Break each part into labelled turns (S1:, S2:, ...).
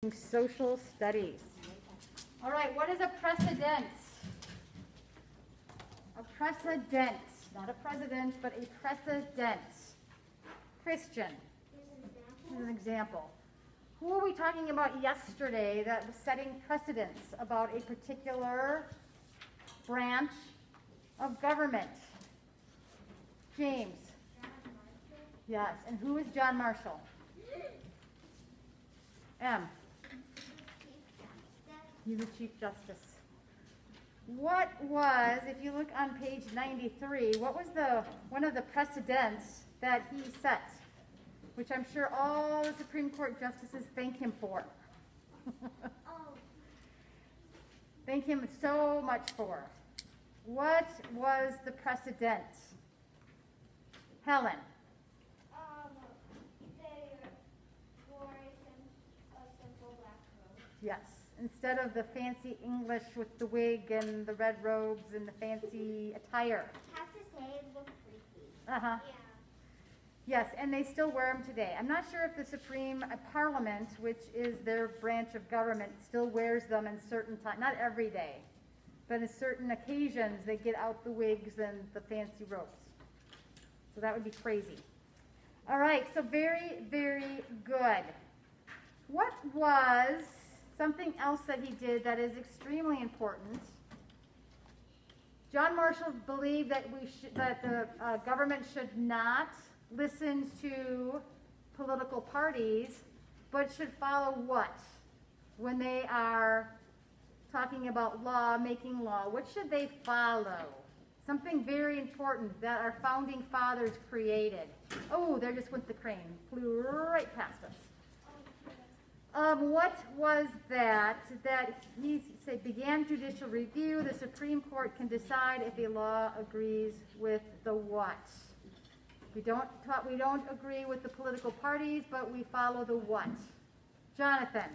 S1: teaching social studies. All right, what is a precedent? A precedent, not a president, but a precedent. Christian, here's an example. Who were we talking about yesterday that was setting precedents about a particular branch of government? James. Yes, and who is John Marshall? M. He's the Chief Justice. What was, if you look on page 93, what was one of the precedents that he set, which I'm sure all the Supreme Court justices thank him for? Thank him so much for. What was the precedent? Helen.
S2: They wore a simple black robe.
S1: Yes. Instead of the fancy English with the wig and the red robes and the fancy attire.
S2: I have to say it looked freaky.
S1: Uh-huh.
S2: Yeah.
S1: Yes, and they still wear them today. I'm not sure if the Supreme Parliament, which is their branch of government, still wears them in certain times, not every day, but in certain occasions they get out the wigs and the fancy robes. So that would be crazy. All right, so very, very good. What was something else that he did that is extremely important? John Marshall believed that the government should not listen to political parties, but should follow what? When they are talking about law, making law, what should they follow? Something very important that our founding fathers created. Oh, there just went the crane. Flew right past us. What was that he said began judicial review? The Supreme Court can decide if a law agrees with the what? We don't agree with the political parties, but we follow the what? Jonathan,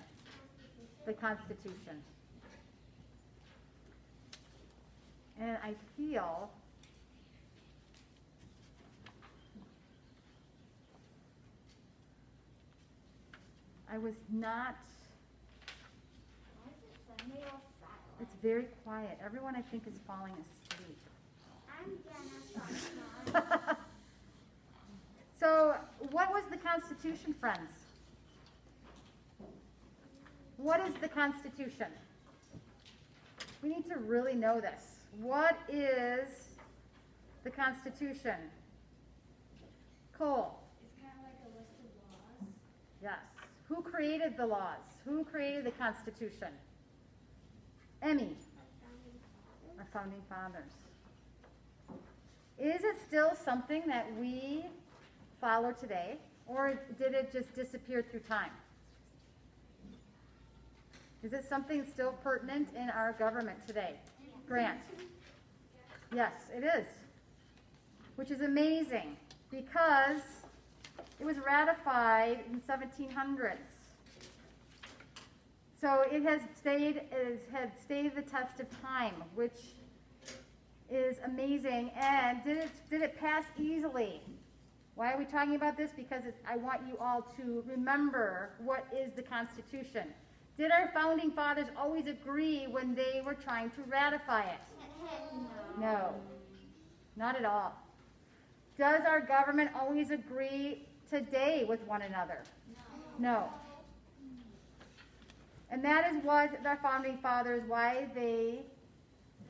S1: the Constitution. And I feel I was not.
S2: Why is it suddenly all silent?
S1: It's very quiet. Everyone, I think, is falling asleep.
S2: I'm Jenna.
S1: So, what was the Constitution, friends? What is the Constitution? We need to really know this. What is the Constitution? Cole.
S2: It's kind of like a list of laws.
S1: Yes. Who created the laws? Who created the Constitution? Emmy. Our founding fathers. Is it still something that we follow today, or did it just disappear through time? Is it something still pertinent in our government today? Grant. Yes, it is. Which is amazing because it was ratified in 1700s. So it has stayed the test of time, which is amazing. And did it pass easily? Why are we talking about this? Because I want you all to remember what is the Constitution. Did our founding fathers always agree when they were trying to ratify it? No, not at all. Does our government always agree today with one another? No. And that is what our founding fathers, why they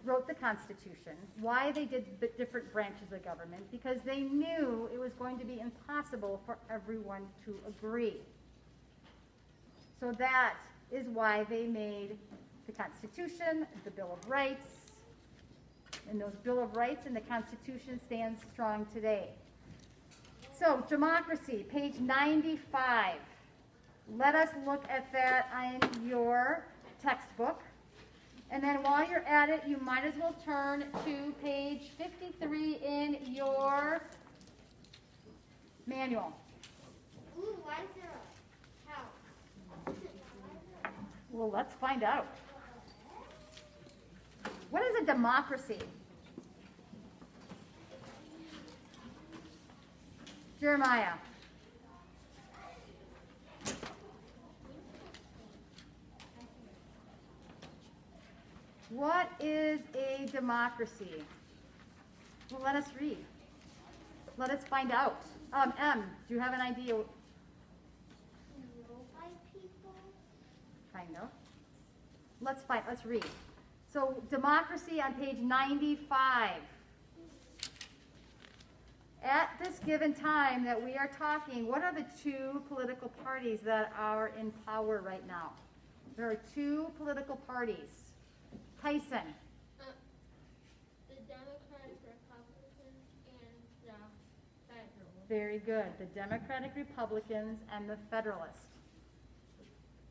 S1: wrote the Constitution, why they did the different branches of government, because they knew it was going to be impossible for everyone to agree. So that is why they made the Constitution, the Bill of Rights, and those Bill of Rights and the Constitution stands strong today. So, democracy, page 95. Let us look at that in your textbook. And then while you're at it, you might as well turn to page 53 in your manual.
S2: Ooh, why is there a house?
S1: Well, let's find out. What is a democracy? Jeremiah. What is a democracy? Well, let us read. Let us find out. M, do you have an idea?
S2: Ruled by people.
S1: Kind of. Let's read. So democracy on page 95. At this given time that we are talking, what are the two political parties that are in power right now? There are two political parties. Tyson.
S2: The Democratic Republicans and the Federalists.
S1: Very good. The Democratic Republicans and the Federalists.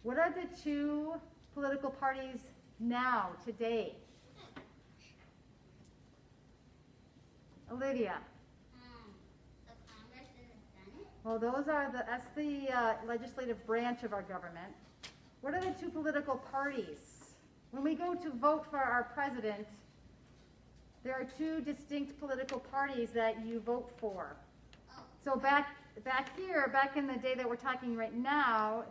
S1: What are the two political parties now, today? Olivia.
S2: The Congress and the Senate.
S1: Well, that's the legislative branch of our government. What are the two political parties? When we go to vote for our president, there are two distinct political parties that you vote for. So back in the day that we're talking right now,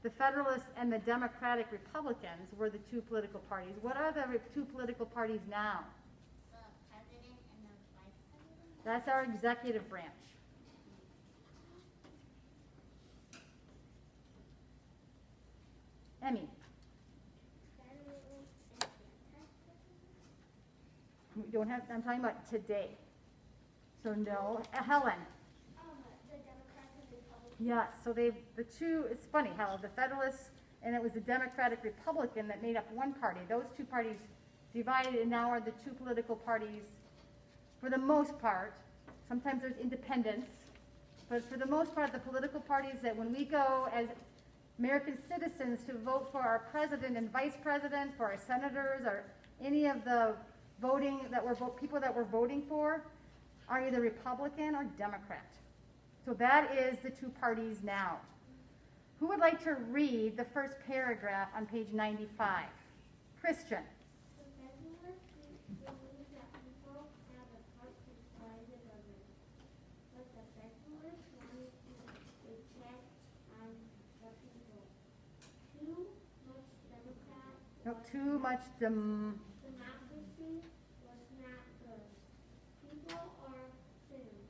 S1: the Federalists and the Democratic Republicans were the two political parties. What are the two political parties now?
S2: The President and the Vice President.
S1: That's our executive branch. Emmy.
S2: Federalists and the
S1: We don't have, I'm talking about today. So no. Helen.
S2: The Democrats and Republicans.
S1: Yes, so the two, it's funny how the Federalists and it was the Democratic Republican that made up one party. Those two parties divided and now are the two political parties for the most part. Sometimes there's independence, but for the most part, the political parties that when we go as American citizens to vote for our president and vice president, for our senators, or any of the people that we're voting for are either Republican or Democrat. So that is the two parties now. Who would like to read the first paragraph on page 95? Christian.
S2: The Federalists believe that people have a part to play the government, but the Federalists wanted a check on the people. Too much
S1: Too much
S2: democracy was not good. People are sinners.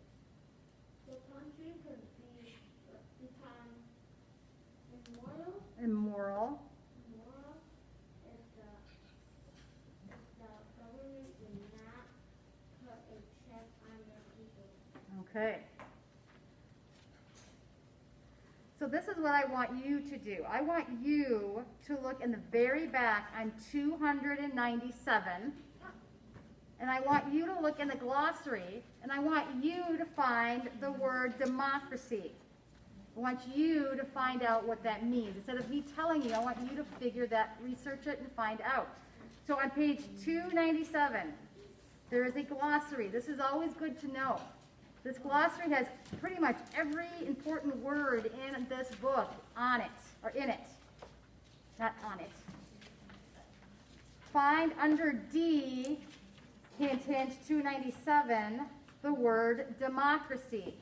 S2: The country could become
S1: immoral.
S2: if the government did not put a check on their people.
S1: Okay. So this is what I want you to do. I want you to look in the very back on 297. And I want you to look in the glossary, and I want you to find the word democracy. I want you to find out what that means. Instead of me telling you, I want you to research it and find out. So on page 297, there is a glossary. This is always good to know. This glossary has pretty much every important word in this book on it, or in it. Not on it. Find under D, hint, hint, 297, the word democracy.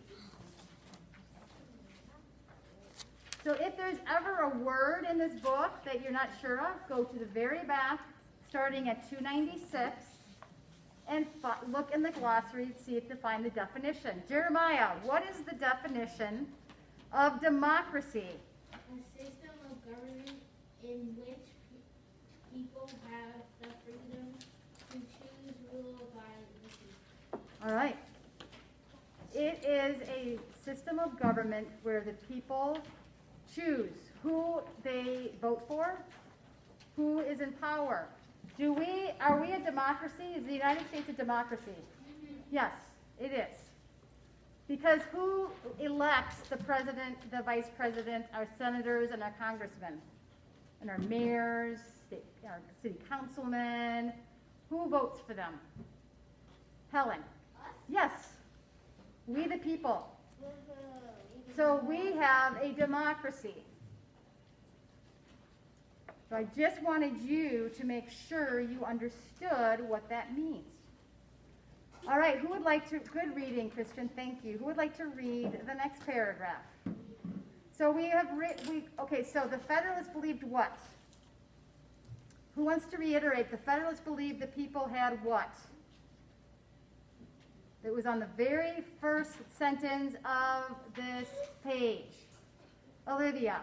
S1: So if there's ever a word in this book that you're not sure of, go to the very back, starting at 296, and look in the glossary to see if you find the definition. Jeremiah, what is the definition of democracy?
S2: A system of government in which people have the freedom to choose rule by the people.
S1: All right. It is a system of government where the people choose who they vote for, who is in power. Are we a democracy? Is the United States a democracy? Yes, it is. Because who elects the president, the vice president, our senators, and our congressmen, and our mayors, our city councilmen? Who votes for them? Helen?
S2: Us?
S1: Yes, we the people. So we have a democracy. So I just wanted you to make sure you understood what that means. All right, who would like to, good reading, Christian, thank you. Who would like to read the next paragraph? So we have, okay, so the Federalists believed what? Who wants to reiterate? The Federalists believed the people had what? It was on the very first sentence of this page. Olivia.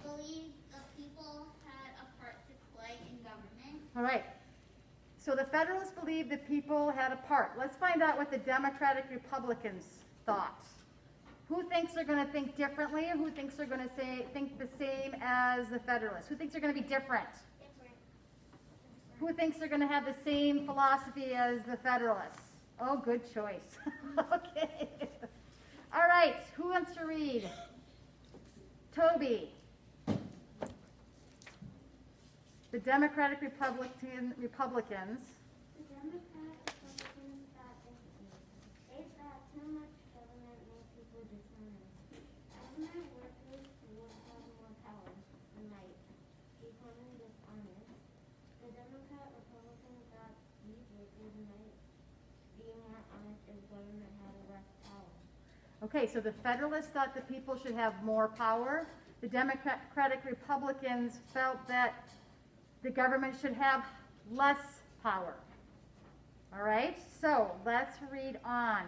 S2: Believe the people had a part to play in government.
S1: All right. So the Federalists believed the people had a part. Let's find out what the Democratic Republicans thought. Who thinks they're going to think differently, and who thinks they're going to think the same as the Federalists? Who thinks they're going to be different? Who thinks they're going to have the same philosophy as the Federalists? Oh, good choice. Okay. All right. Who wants to read? Toby. The Democratic Republicans.
S2: The Democrat Republicans thought they thought too much government made people dishonest. Government workers would have more power and might becoming dishonest. The Democrat Republicans thought these workers might be more honest if government had less power.
S1: Okay, so the Federalists thought the people should have more power. The Democratic Republicans felt that the government should have less power. All right, so let's read on.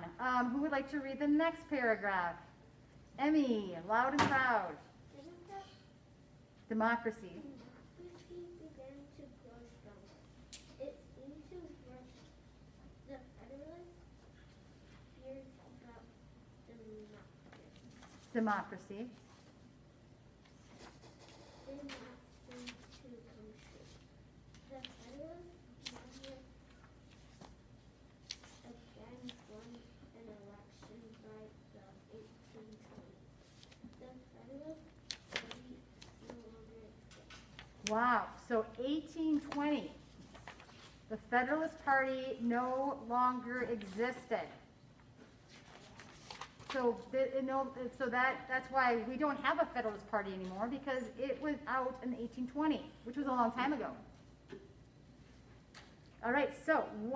S1: Who would like to read the next paragraph? Emmy, loud and proud. Democracy.
S2: Democracy began to grow stronger. It seemed to work. The Federalists feared about
S1: Democracy.
S2: did not seem to come true. The Federalists never again won an election by the 1820s. The Federalist Party no longer exists.
S1: Wow, so 1820. The Federalist Party no longer existed. So, that's why we don't have a Federalist Party anymore, because it was out in 1820, which was a long time ago. All right, so who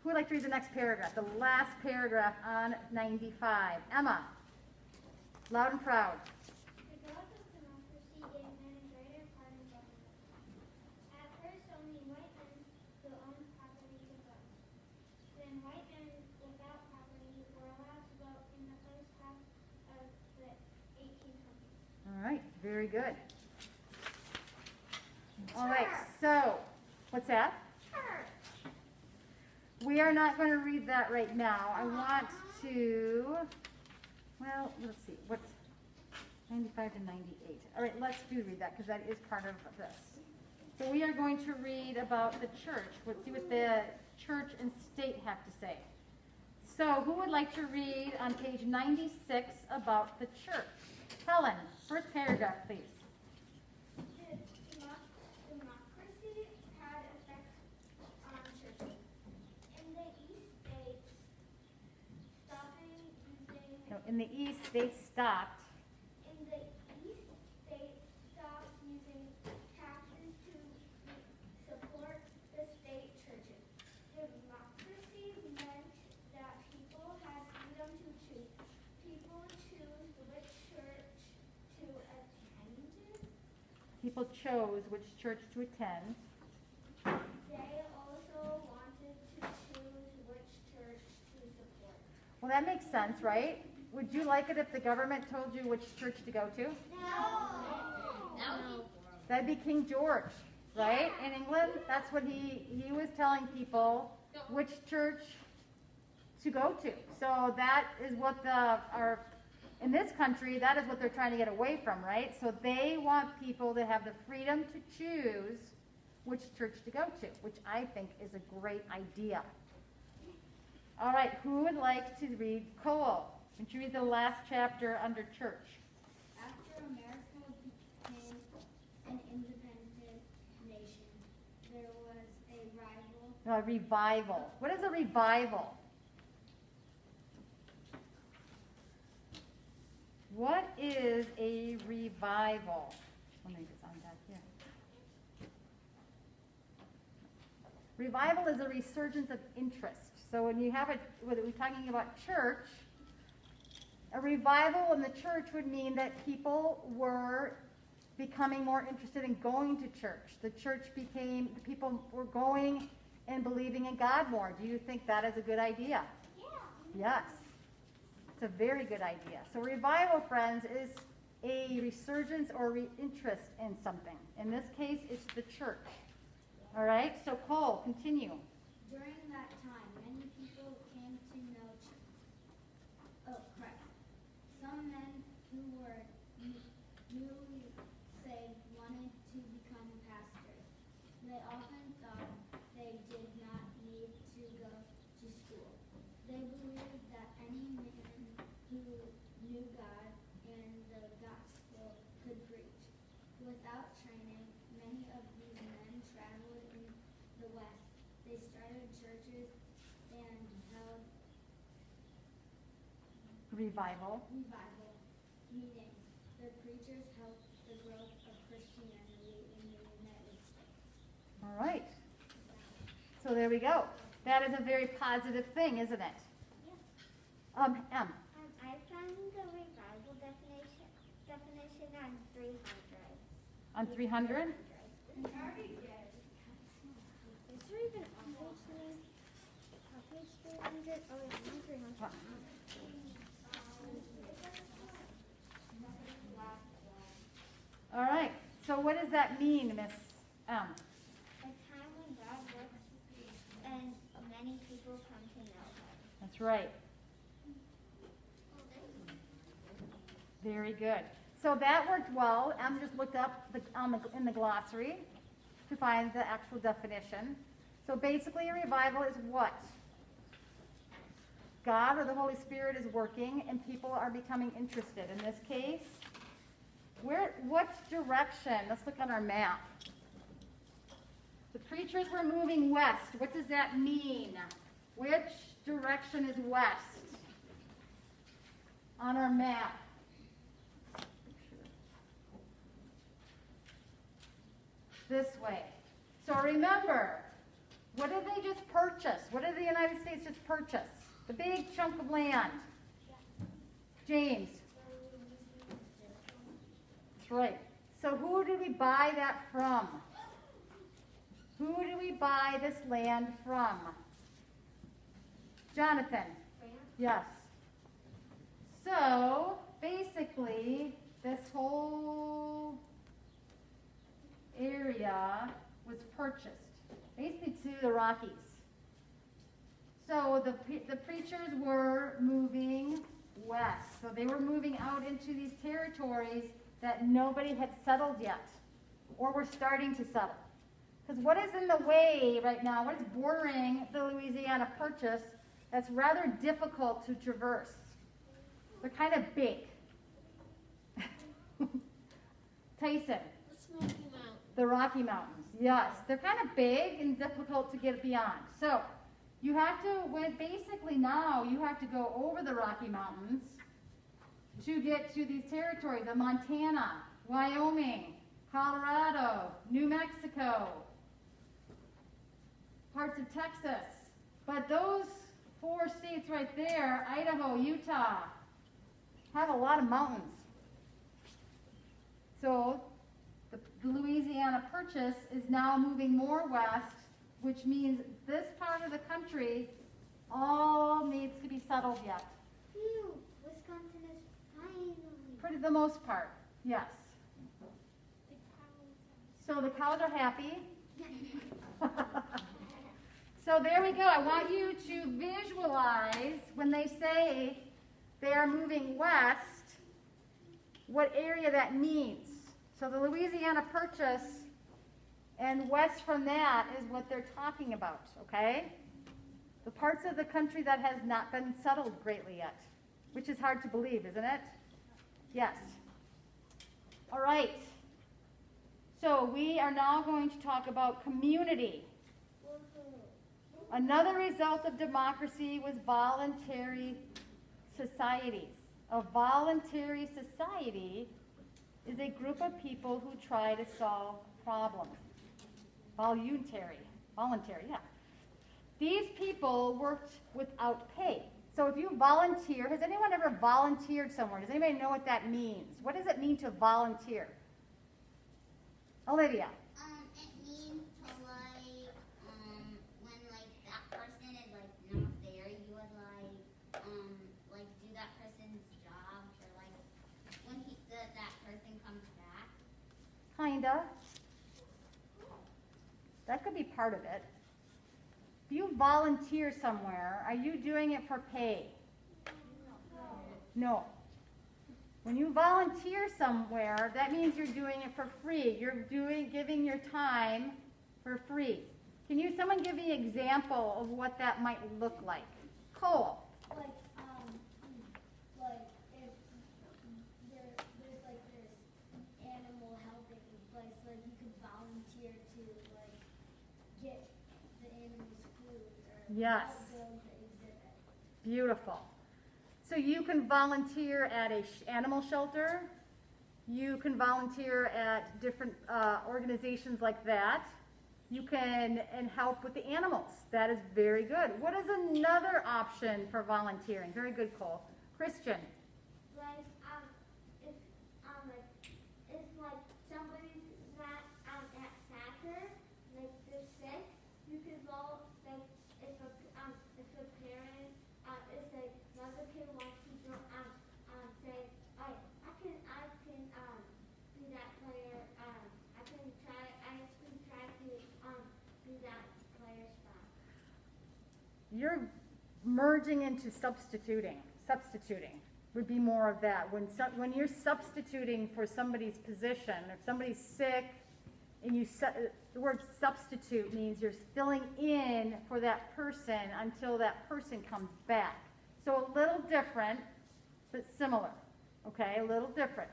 S1: would like to read the next paragraph? The last paragraph on 95. Emma, loud and proud.
S2: The growth of democracy gave men a greater part in government. At first, only white men who owned property could vote. Then white men without property were allowed to vote in the first half of the 1800s.
S1: All right, very good. All right, so, what's that? We are not going to read that right now. I want to, well, let's see, what's 95 to 98? All right, let's read that, because that is part of this. So we are going to read about the church. Let's see what the church and state have to say. So who would like to read on page 96 about the church? Helen, first paragraph, please.
S2: Democracy had effects on churches. In the East, states stopping using.
S1: No, in the East, they stopped.
S2: In the East, states stopped using taxes to support the state churches. Democracy meant that people had freedom to choose. People choose which church to attend.
S1: People chose which church to attend.
S2: They also wanted to choose which church to support.
S1: Well, that makes sense, right? Would you like it if the government told you which church to go to?
S2: No.
S1: That'd be King George, right? In England, that's what he was telling people which church to go to. So that is what in this country, that is what they're trying to get away from, right? So they want people to have the freedom to choose which church to go to, which I think is a great idea. All right, who would like to read Cole? Would you read the last chapter under church?
S2: After America became an independent nation, there was a
S1: Revival. What is a revival? What is a revival? Let me get on that here. Revival is a resurgence of interest. So when you have whether we're talking about church, a revival in the church would mean that people were becoming more interested in going to church. The people were going and believing in God more. Do you think that is a good idea? Yes. It's a very good idea. So revival, friends, is a resurgence or interest in something. In this case, it's the church. All right? So Cole, continue.
S2: During that time, many people came to know Christ. Some men who were newly saved wanted to become pastors. They often thought they did not need to go to school. They believed that any man who knew God and the gospel could preach. Without training, many of these men traveled in the West. They started churches and held
S1: Revival.
S2: meetings. The preachers helped the growth of Christianity in the United States.
S1: All right. So there we go. That is a very positive thing, isn't it? M.
S2: I found the revival definition on 300.
S1: On 300?
S2: Is there even a page name? Page 300? Oh, yeah, 300.
S1: All right. So what does that mean, Miss M?
S2: A time when God works and many people come to know Him.
S1: That's right. Very good. So that worked well. Em just looked up in the glossary to find the actual definition. So basically a revival is what? God or the Holy Spirit is working and people are becoming interested. In this case, what direction? Let's look on our map. The preachers were moving west. What does that mean? Which direction is west on our map? This way. So remember, what did they just purchase? What did the United States just purchase? The big chunk of land. James. That's right. So who did we buy that from? Who did we buy this land from? Jonathan. Yes. So basically, this whole area was purchased, basically to the Rockies. So the preachers were moving west. So they were moving out into these territories that nobody had settled yet, or were starting to settle. Because what is in the way right now, what is bordering the Louisiana Purchase that's rather difficult to traverse? They're kind of big. Tyson. The Rocky Mountains, yes. They're kind of big and difficult to get beyond. So you have to, basically now, you have to go over the Rocky Mountains to get to these territories of Montana, Wyoming, Colorado, New Mexico, parts of Texas. But those 4 states right there, Idaho, Utah, have a lot of mountains. So the Louisiana Purchase is now moving more west, which means this part of the country all needs to be settled yet.
S2: Phew, Wisconsin is finally.
S1: For the most part, yes. So the cows are happy. So there we go. I want you to visualize when they say they are moving west, what area that means. So the Louisiana Purchase and west from that is what they're talking about, okay? The parts of the country that has not been settled greatly yet, which is hard to believe, isn't it? Yes. All right. So we are now going to talk about community. Another result of democracy was voluntary societies. A voluntary society is a group of people who try to solve problems. Voluntary, yeah. These people worked without pay. So if you volunteer, has anyone ever volunteered somewhere? Does anybody know what that means? What does it mean to volunteer? Olivia.
S2: It means to when that person is not there, you would do that person's job, or when that person comes back.
S1: Kinda. That could be part of it. If you volunteer somewhere, are you doing it for pay? No. When you volunteer somewhere, that means you're doing it for free. You're giving your time for free. Can someone give me an example of what that might look like? Cole.
S3: Like if there's this animal helping place, you could volunteer to get the animals food or
S1: Yes.
S3: help build the exhibit.
S1: Beautiful. So you can volunteer at a animal shelter. You can volunteer at different organizations like that. You can and help with the animals. That is very good. What is another option for volunteering? Very good, Cole. Christian.
S2: If somebody's not at soccer, they're sick, you can go if a parent if another kid wants to go say I can be that player, I can try to be that player spot.
S1: You're merging into substituting. Substituting would be more of that. When you're substituting for somebody's position, if somebody's sick, and the word substitute means you're filling in for that person until that person comes back. So a little different, but similar. Okay, a little different.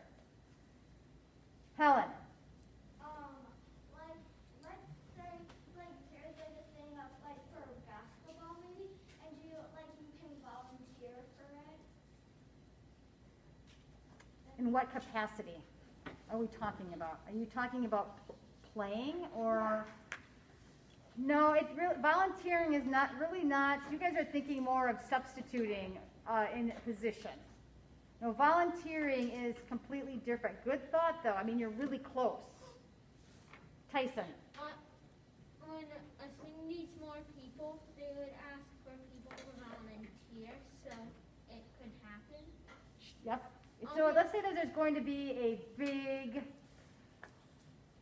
S1: Helen.
S3: Let's say there's a thing up for basketball maybe, and you can volunteer for it.
S1: In what capacity are we talking about? Are you talking about playing or? No, it's really, volunteering is not. You guys are thinking more of substituting in a position. No, volunteering is completely different. Good thought though. I mean, you're really close. Tyson.
S4: When a thing needs more people, they would ask for people to volunteer, so it could happen.
S1: Yep. So let's say that there's going to be a big,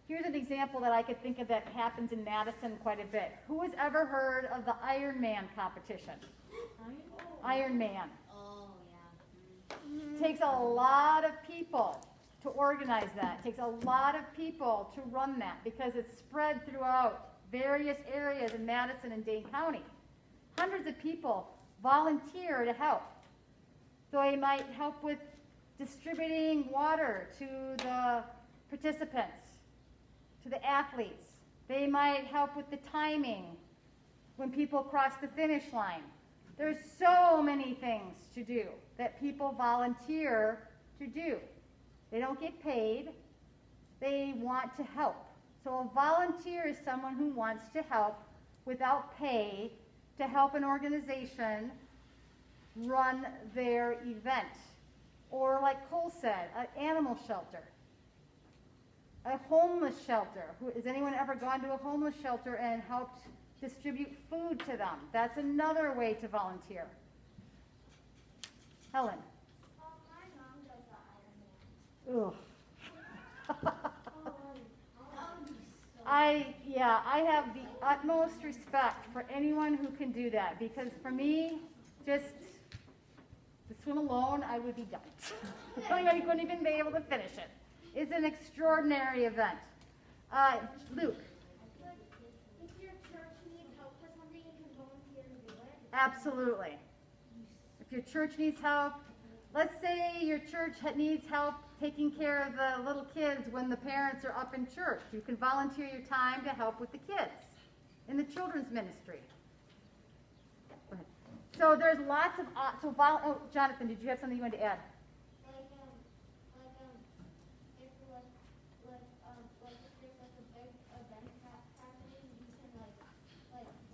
S1: here's an example that I could think of that happens in Madison quite a bit. Who has ever heard of the Iron Man competition? Iron Man.
S2: Oh yeah.
S1: Takes a lot of people to organize that. It takes a lot of people to run that because it's spread throughout various areas in Madison and Dane County. Hundreds of people volunteer to help. So they might help with distributing water to the participants, to the athletes. They might help with the timing when people cross the finish line. There's so many things to do that people volunteer to do. They don't get paid. They want to help. So a volunteer is someone who wants to help without pay to help an organization run their event. Or like Cole said, an animal shelter, a homeless shelter. Has anyone ever gone to a homeless shelter and helped distribute food to them? That's another way to volunteer. Helen.
S3: My mom does the Iron Man.
S1: Ugh. I have the utmost respect for anyone who can do that because for me, just to swim alone, I would be done. I wouldn't even be able to finish it. It's an extraordinary event. Luke.
S3: If your church needs help with something, you can volunteer to do it.
S1: Absolutely. If your church needs help, let's say your church needs help taking care of the little kids when the parents are up in church. You can volunteer your time to help with the kids in the children's ministry. Go ahead. So there's lots of, Jonathan, did you have something you wanted to add?
S2: If there's a big event happening, you can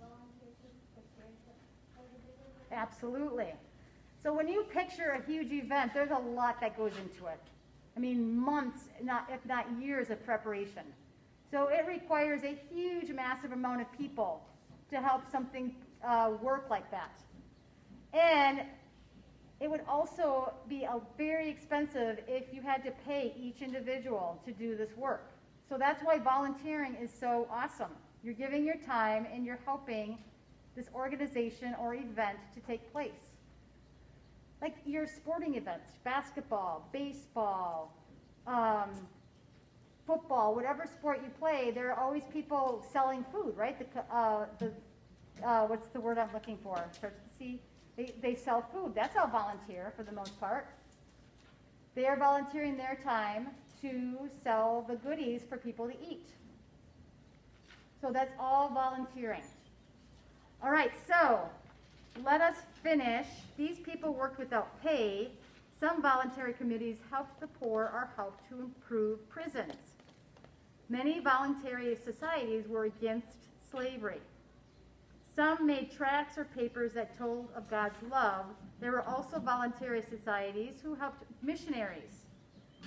S2: volunteer to prepare for the big event.
S1: Absolutely. So when you picture a huge event, there's a lot that goes into it. I mean, months, if not years of preparation. So it requires a huge, massive amount of people to help something work like that. And it would also be very expensive if you had to pay each individual to do this work. So that's why volunteering is so awesome. You're giving your time and you're helping this organization or event to take place. Like your sporting events, basketball, baseball, football, whatever sport you play, there are always people selling food, right? What's the word I'm looking for? Starts with C. They sell food. That's all volunteer for the most part. They are volunteering their time to sell the goodies for people to eat. So that's all volunteering. All right, so let us finish. These people worked without pay. Some voluntary committees helped the poor or helped to improve prisons. Many voluntary societies were against slavery. Some made tracts or papers that told of God's love. There were also voluntary societies who helped missionaries.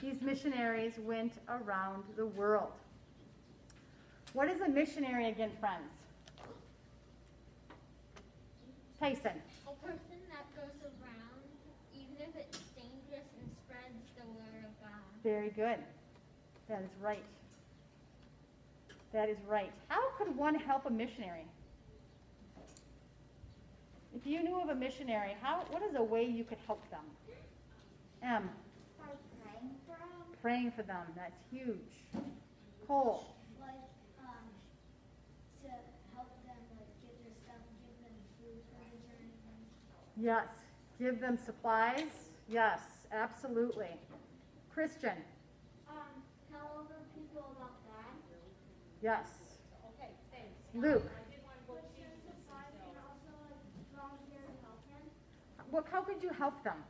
S1: These missionaries went around the world. What is a missionary again, friends? Tyson.
S4: A person that goes around, even if it's dangerous, and spreads the word of God.
S1: Very good. That is right. That is right. How could one help a missionary? If you knew of a missionary, what is a way you could help them? M.
S3: By praying for them.
S1: Praying for them. That's huge. Cole.
S3: Like, to help them, like, get their stuff, give them food for the journey.
S1: Yes. Give them supplies. Yes, absolutely. Christian.
S2: Tell other people about God.
S1: Yes.
S5: Okay, thanks.
S1: Luke.
S5: I did want to go see
S2: And also, like, volunteer to help him.
S1: How could you help them?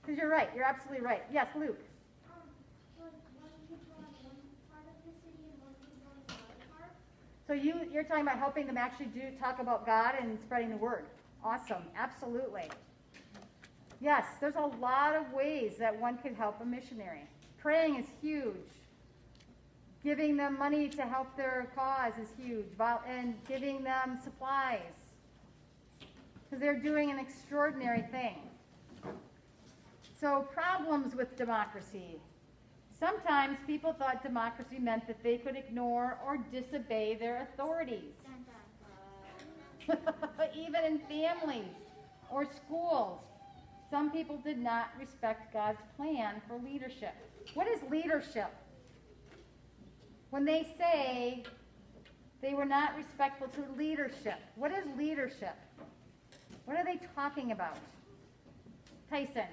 S1: Because you're right. You're absolutely right. Yes, Luke.
S2: Like, one people on one part of the city and one people on the other part.
S1: So you're talking about helping them actually talk about God and spreading the word. Awesome. Absolutely. Yes, there's a lot of ways that one could help a missionary. Praying is huge. Giving them money to help their cause is huge. And giving them supplies. Because they're doing an extraordinary thing. So problems with democracy. Sometimes people thought democracy meant that they could ignore or disobey their authorities. Even in families or schools, some people did not respect God's plan for leadership. What is leadership? When they say they were not respectful to leadership, what is leadership? What are they talking about? Tyson.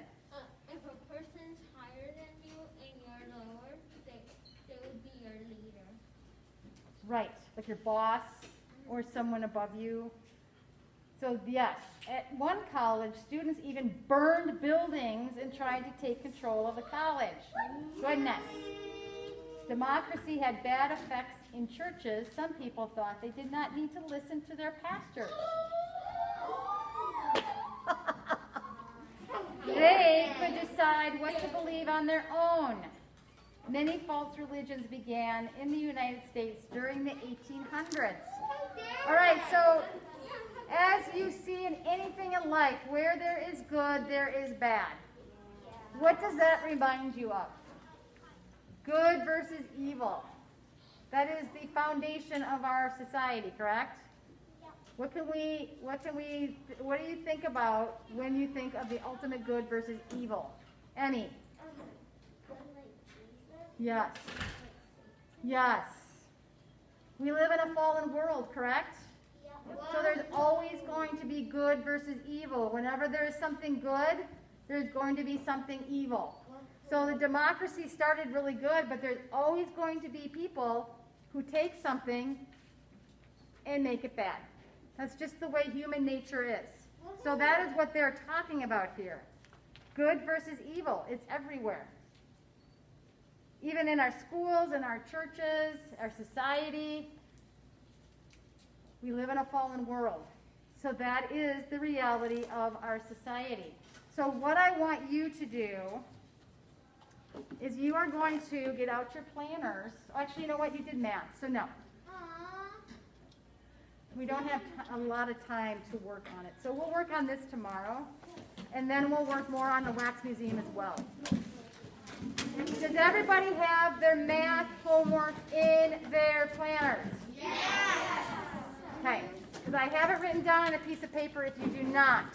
S4: If a person's higher than you and you're lower, they would be your leader.
S1: Right, like your boss or someone above you. So yes, at one college, students even burned buildings and tried to take control of the college. Goodness. Democracy had bad effects in churches. Some people thought they did not need to listen to their pastors. They could decide what to believe on their own. Many false religions began in the United States during the 1800s. All right, so as you see in anything in life, where there is good, there is bad. What does that remind you of? Good versus evil. That is the foundation of our society, correct? What do you think about when you think of the ultimate good versus evil? Emmy? Yes. Yes. We live in a fallen world, correct? So there's always going to be good versus evil. Whenever there is something good, there's going to be something evil. So the democracy started really good, but there's always going to be people who take something and make it bad. That's just the way human nature is. So that is what they're talking about here. Good versus evil. It's everywhere. Even in our schools, in our churches, our society. We live in a fallen world. So that is the reality of our society. So what I want you to do is you are going to get out your planners. Actually, you know what? You did math, so no. We don't have a lot of time to work on it. So we'll work on this tomorrow, and then we'll work more on the Wax Museum as well. Does everybody have their math homework in their planners? Yes! Okay, because I have it written down on a piece of paper if you do not.